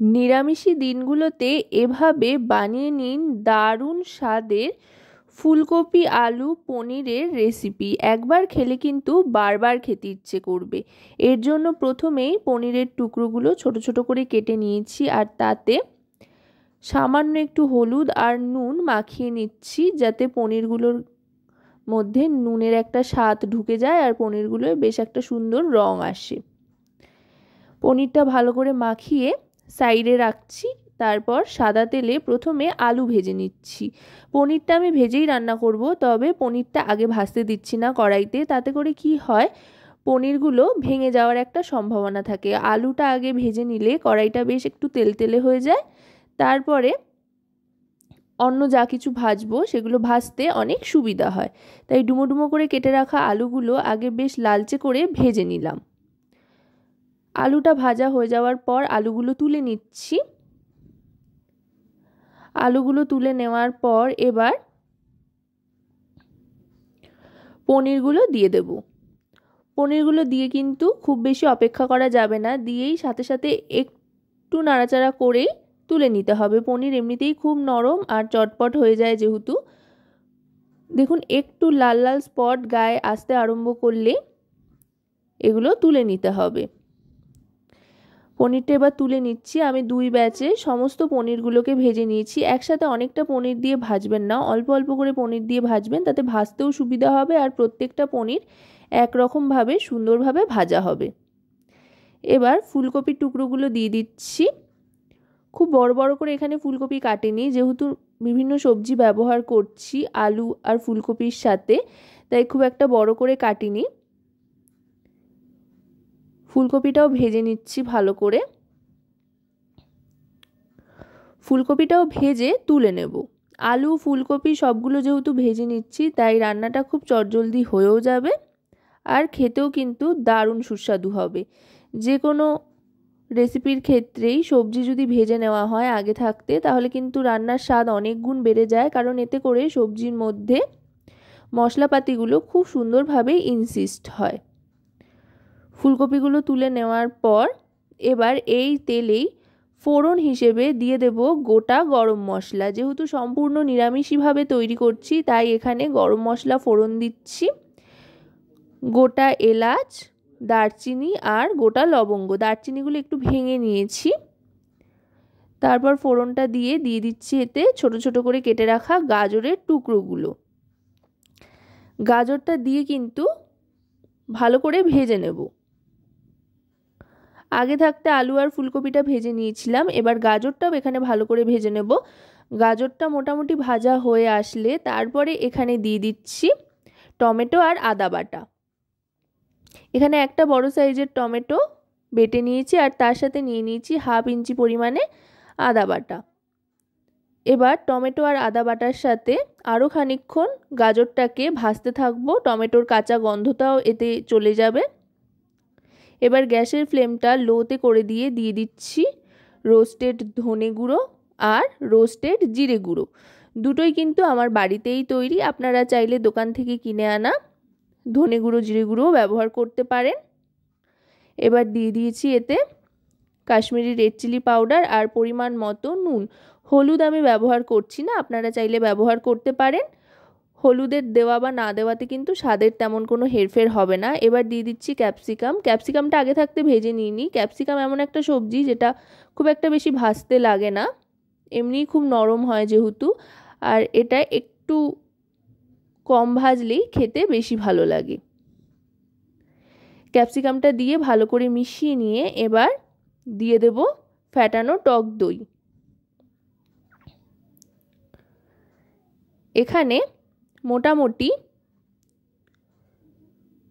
নিরামিষী দিনগুলোতে এভাবে বানিয়ে নিন দারুণ স্বাদের ফুলকপি আলু পনিরের রেসিপি। একবার খেলে কিন্তু বারবার খেতে ইচ্ছে করবে। এর জন্য প্রথমেই পনিরের টুকরোগুলো ছোট ছোট করে কেটে নিয়েছি, আর তাতে সামান্য একটু হলুদ আর নুন মাখিয়ে নিচ্ছি, যাতে পনিরগুলোর মধ্যে নুনের একটা স্বাদ ঢুকে যায় আর পনিরগুলোর বেশ একটা সুন্দর রং আসে। পনিরটা ভালো করে মাখিয়ে সাইডে রাখছি। তারপর সাদা তেলে প্রথমে আলু ভেজে নিচ্ছি। পনিরটা আমি ভেজেই রান্না করব, তবে পনিরটা আগে ভাজতে দিচ্ছি না কড়াইতে। তাতে করে কি হয়, পনিরগুলো ভেঙে যাওয়ার একটা সম্ভাবনা থাকে। আলুটা আগে ভেজে নিলে কড়াইটা বেশ একটু তেলতেলে হয়ে যায়। তারপরে অন্য যা কিছু ভাজবো সেগুলো ভাজতে অনেক সুবিধা হয়। তাই ডুমো ডুমো করে কেটে রাখা আলুগুলো আগে বেশ লালচে করে ভেজে নিলাম। আলুটা ভাজা হয়ে যাওয়ার পর আলুগুলো তুলে নিচ্ছি। আলুগুলো তুলে নেওয়ার পর এবার পনিরগুলো দিয়ে দেব। পনিরগুলো দিয়ে কিন্তু খুব বেশি অপেক্ষা করা যাবে না, দিয়েই সাথে সাথে একটু নাড়াচাড়া করেই তুলে নিতে হবে। পনির এমনিতেই খুব নরম আর চটপট হয়ে যায় যেহেতু। দেখুন একটু লাল লাল স্পট গায়ে আসতে আরম্ভ করলে এগুলো তুলে নিতে হবে। পনিরটা এবার তুলে নিচ্ছি। আমি দুই ব্যাচে সমস্ত পনিরগুলোকে ভেজে নিয়েছি। একসাথে অনেকটা পনির দিয়ে ভাজবেন না, অল্প অল্প করে পনির দিয়ে ভাজবেন, তাতে ভাজতেও সুবিধা হবে আর প্রত্যেকটা পনির একরকমভাবে সুন্দরভাবে ভাজা হবে। এবার ফুলকপির টুকরোগুলো দিয়ে দিচ্ছি। খুব বড় বড় করে এখানে ফুলকপি কাটিনি, যেহেতু বিভিন্ন সবজি ব্যবহার করছি আলু আর ফুলকপির সাথে, তাই খুব একটা বড় করে কাটিনি। ফুলকপিটাও ভেজে নিচ্ছি ভালো করে। ফুলকপিটাও ভেজে তুলে নেব। আলু ফুলকপি সবগুলো যেহেতু ভেজে নিচ্ছি, তাই রান্নাটা খুব চটজলদি হয়েও যাবে আর খেতেও কিন্তু দারুণ সুস্বাদু হবে। যে কোনো রেসিপির ক্ষেত্রেই সবজি যদি ভেজে নেওয়া হয় আগে থাকতে, তাহলে কিন্তু রান্নার স্বাদ অনেক গুণ বেড়ে যায়, কারণ এতে করে সবজির মধ্যে মশলাপাতিগুলো খুব সুন্দরভাবে ইনসিস্ট হয়। ফুলকপিগুলো তুলে নেওয়ার পর এবার এই তেলেই ফোড়ন হিসেবে দিয়ে দেব গোটা গরম মশলা। যেহেতু সম্পূর্ণ নিরামিষভাবে তৈরি করছি, তাই এখানে গরম মশলা ফোড়ন দিচ্ছি। গোটা এলাচ, দারচিনি আর গোটা লবঙ্গ, দারচিনিগুলো একটু ভেঙে নিয়েছি। তারপর ফোড়নটা দিয়ে দিচ্ছি এতে ছোট ছোট করে কেটে রাখা গাজরের টুকরোগুলো। গাজরটা দিয়ে কিন্তু ভালো করে ভেজে নেব। আগে থাকতে আলু আর ফুলকপিটা ভেজে নিয়েছিলাম, এবার গাজরটাও এখানে ভালো করে ভেজে নেব। গাজরটা মোটামুটি ভাজা হয়ে আসলে তারপরে এখানে দিয়ে দিচ্ছি টমেটো আর আদা বাটা। এখানে একটা বড় সাইজের টমেটো বেটে নিয়েছি আর তার সাথে নিয়ে নিয়েছি হাফ ইঞ্চি পরিমাণে আদা বাটা। এবার টমেটো আর আদা বাটার সাথে আরও খানিকক্ষণ গাজরটাকে ভাজতে থাকবো। টমেটোর কাঁচা গন্ধটাও এতে চলে যাবে। এবার গ্যাসের ফ্লেমটা লোতে করে দিয়ে দিচ্ছি রোস্টেড ধনে গুঁড়ো আর রোস্টেড জিরে গুঁড়ো। দুটোই কিন্তু আমার বাড়িতেই তৈরি, আপনারা চাইলে দোকান থেকে কিনে আনা ধনে গুঁড়ো জিরে গুঁড়োও ব্যবহার করতে পারেন। এবার দিয়ে দিয়েছি এতে কাশ্মীরি রেড চিলি পাউডার আর পরিমাণ মতো নুন। হলুদ আমি ব্যবহার করছি না, আপনারা চাইলে ব্যবহার করতে পারেন। হলুদের দেওয়া বা না দেওয়াতে কিন্তু স্বাদের তেমন কোনো হেরফের হবে না। এবার দিয়ে দিচ্ছি ক্যাপসিকাম। ক্যাপসিকামটা আগে থাকতে ভেজে নিইনি। ক্যাপসিকাম এমন একটা সবজি যেটা খুব একটা বেশি ভাজতে লাগে না, এমনিই খুব নরম হয় যেহেতু, আর এটা একটু কম ভাজলেই খেতে বেশি ভালো লাগে। ক্যাপসিকামটা দিয়ে ভালো করে মিশিয়ে নিয়ে এবার দিয়ে দেব ফ্যাটানো টক দই। এখানে মোটামুটি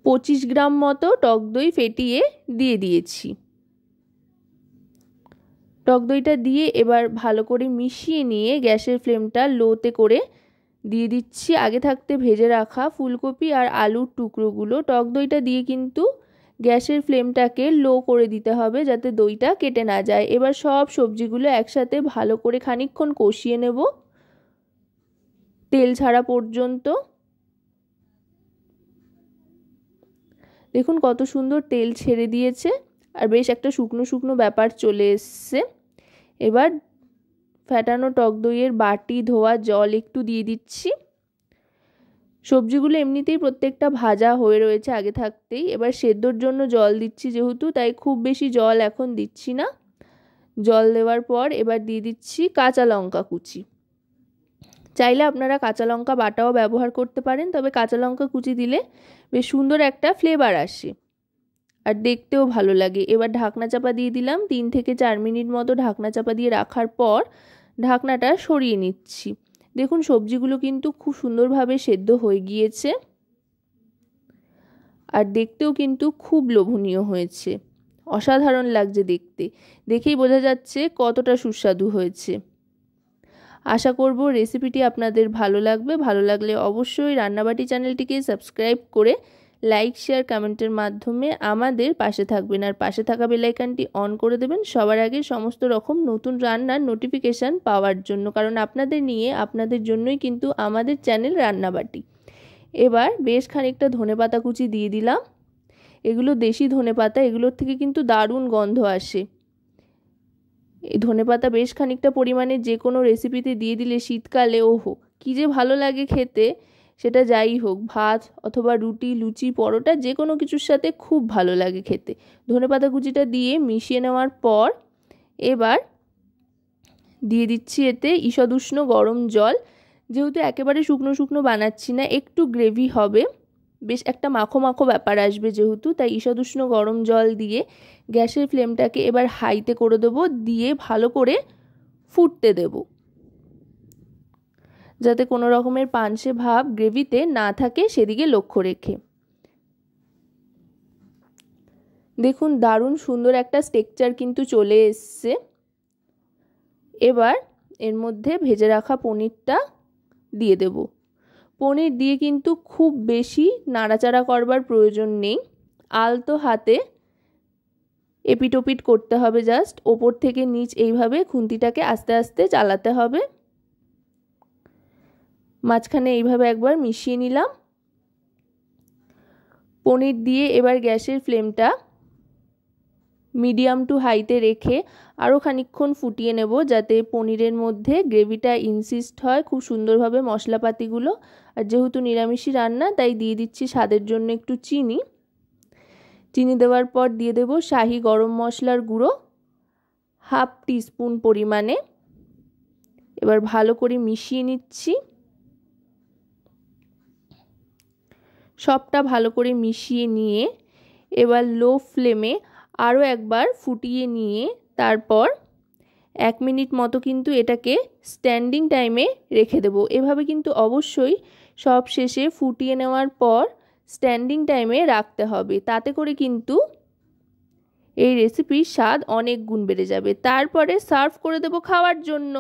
25 গ্রাম মতো টক দই ফেটিয়ে দিয়ে দিয়েছি। টক দইটা দিয়ে এবার ভালো করে মিশিয়ে নিয়ে গ্যাসের ফ্লেমটা লোতে করে দিয়ে দিচ্ছি আগে থাকতে ভেজে রাখা ফুলকপি আর আলুর টুকরোগুলো। টক দইটা দিয়ে কিন্তু গ্যাসের ফ্লেমটাকে লো করে দিতে হবে যাতে দইটা কেটে না যায়। এবার সব সবজিগুলো একসাথে ভালো করে খানিকক্ষণ কষিয়ে নেব তেল ছাড়া পর্যন্ত। দেখুন কত সুন্দর তেল ছেড়ে দিয়েছে আর বেশ একটা শুকনো শুকনো ব্যাপার চলে এসছে। এবার ফ্যাটানো টক দইয়ের বাটি ধোয়া জল একটু দিয়ে দিচ্ছি। সবজিগুলো এমনিতেই প্রত্যেকটা ভাজা হয়ে রয়েছে আগে থাকতেই। এবার সেদ্ধর জন্য জল দিচ্ছি যেহেতু, তাই খুব বেশি জল এখন দিচ্ছি না। জল দেওয়ার পর এবার দিয়ে দিচ্ছি কাঁচা লঙ্কা কুচি। চাইলে আপনারা কাঁচা লঙ্কা বাটাও ব্যবহার করতে পারেন, তবে কাঁচা লঙ্কা কুচি দিলে বেশ সুন্দর একটা ফ্লেভার আসে আর দেখতেও ভালো লাগে। এবার ঢাকনা চাপা দিয়ে দিলাম। 3 থেকে 4 মিনিট মতো ঢাকনা চাপা দিয়ে রাখার পর ঢাকনাটা সরিয়ে নিচ্ছি। দেখুন সবজিগুলো কিন্তু খুব সুন্দরভাবে সেদ্ধ হয়ে গিয়েছে আর দেখতেও কিন্তু খুব লোভনীয় হয়েছে, অসাধারণ লাগছে দেখতে। দেখেই বোঝা যাচ্ছে কতটা সুস্বাদু হয়েছে। আশা করব রেসিপিটি আপনাদের ভালো লাগবে। ভালো লাগলে অবশ্যই রান্নাবাটি চ্যানেলটিকে সাবস্ক্রাইব করে লাইক শেয়ার কমেন্টের মাধ্যমে আমাদের পাশে থাকবেন আর পাশে থাকা বেল আইকনটি অন করে দেবেন সবার আগে সমস্ত রকম নতুন রান্নার নোটিফিকেশান পাওয়ার জন্য, কারণ আপনাদের নিয়ে আপনাদের জন্যই কিন্তু আমাদের চ্যানেল রান্নাবাটি। এবার বেশ খানিকটা ধনেপাতা কুচি দিয়ে দিলাম। এগুলো দেশি ধনেপাতা, এগুলোর থেকে কিন্তু দারুণ গন্ধ আসে। এই ধনেপাতা বেশ খানিকটা পরিমাণে যে কোনো রেসিপিতে দিয়ে দিলে শীতকালে ওহো কী যে ভালো লাগে খেতে, সেটা যাই হোক ভাত অথবা রুটি লুচি পরোটা যে কোনো কিছুর সাথে খুব ভালো লাগে খেতে। ধনেপাতা কুচিটা দিয়ে মিশিয়ে নেওয়ার পর এবার দিয়ে দিচ্ছি এতে ঈষদ উষ্ণ গরম জল। যেহেতু একেবারে শুকনো শুকনো বানাচ্ছি না, একটু গ্রেভি হবে, বেশ একটা মাখো মাখো ব্যাপার আসবে যেহেতু, তাই ঈষদ উষ্ণ গরম জল দিয়ে গ্যাসের ফ্লেমটাকে এবার হাইতে করে দেবো, দিয়ে ভালো করে ফুটতে দেব যাতে কোনো রকমের পানসে ভাব গ্রেভিতে না থাকে সেদিকে লক্ষ্য রেখে। দেখুন দারুণ সুন্দর একটা টেক্সচার কিন্তু চলে এসছে। এবার এর মধ্যে ভেজে রাখা পনিরটা দিয়ে দেব। পনির দিয়ে কিন্তু খুব বেশি নাড়াচাড়া করবার প্রয়োজন নেই, আলতো হাতে এপিটোপিট করতে হবে, জাস্ট ওপর থেকে নিচ এইভাবে খুন্তিটাকে আস্তে আস্তে চালাতে হবে। মাঝখানে এইভাবে একবার মিশিয়ে নিলাম। পনির দিয়ে এবার গ্যাসের ফ্লেমটা মিডিয়াম টু হাইতে রেখে আরও খানিকক্ষণ ফুটিয়ে নেব যাতে পনিরের মধ্যে গ্রেভিটা ইনসিস্ট হয় খুব সুন্দরভাবে মশলাপাতিগুলো। আর যেহেতু নিরামিষি রান্না তাই দিয়ে দিচ্ছি স্বাদের জন্য একটু চিনি। চিনি দেওয়ার পর দিয়ে দেব শাহি গরম মশলার গুঁড়ো 1/2 টিস্পুন পরিমাণে। এবার ভালো করে মিশিয়ে নিচ্ছি। সবটা ভালো করে মিশিয়ে নিয়ে এবার লো ফ্লেমে আরও একবার ফুটিয়ে নিয়ে তারপর 1 মিনিট মতো কিন্তু এটাকে স্ট্যান্ডিং টাইমে রেখে দেব। এভাবে কিন্তু অবশ্যই সব শেষে ফুটিয়ে নেওয়ার পর স্ট্যান্ডিং টাইমে রাখতে হবে, তাতে করে কিন্তু এই রেসিপির স্বাদ অনেক গুণ বেড়ে যাবে। তারপরে সার্ভ করে দেব খাওয়ার জন্য।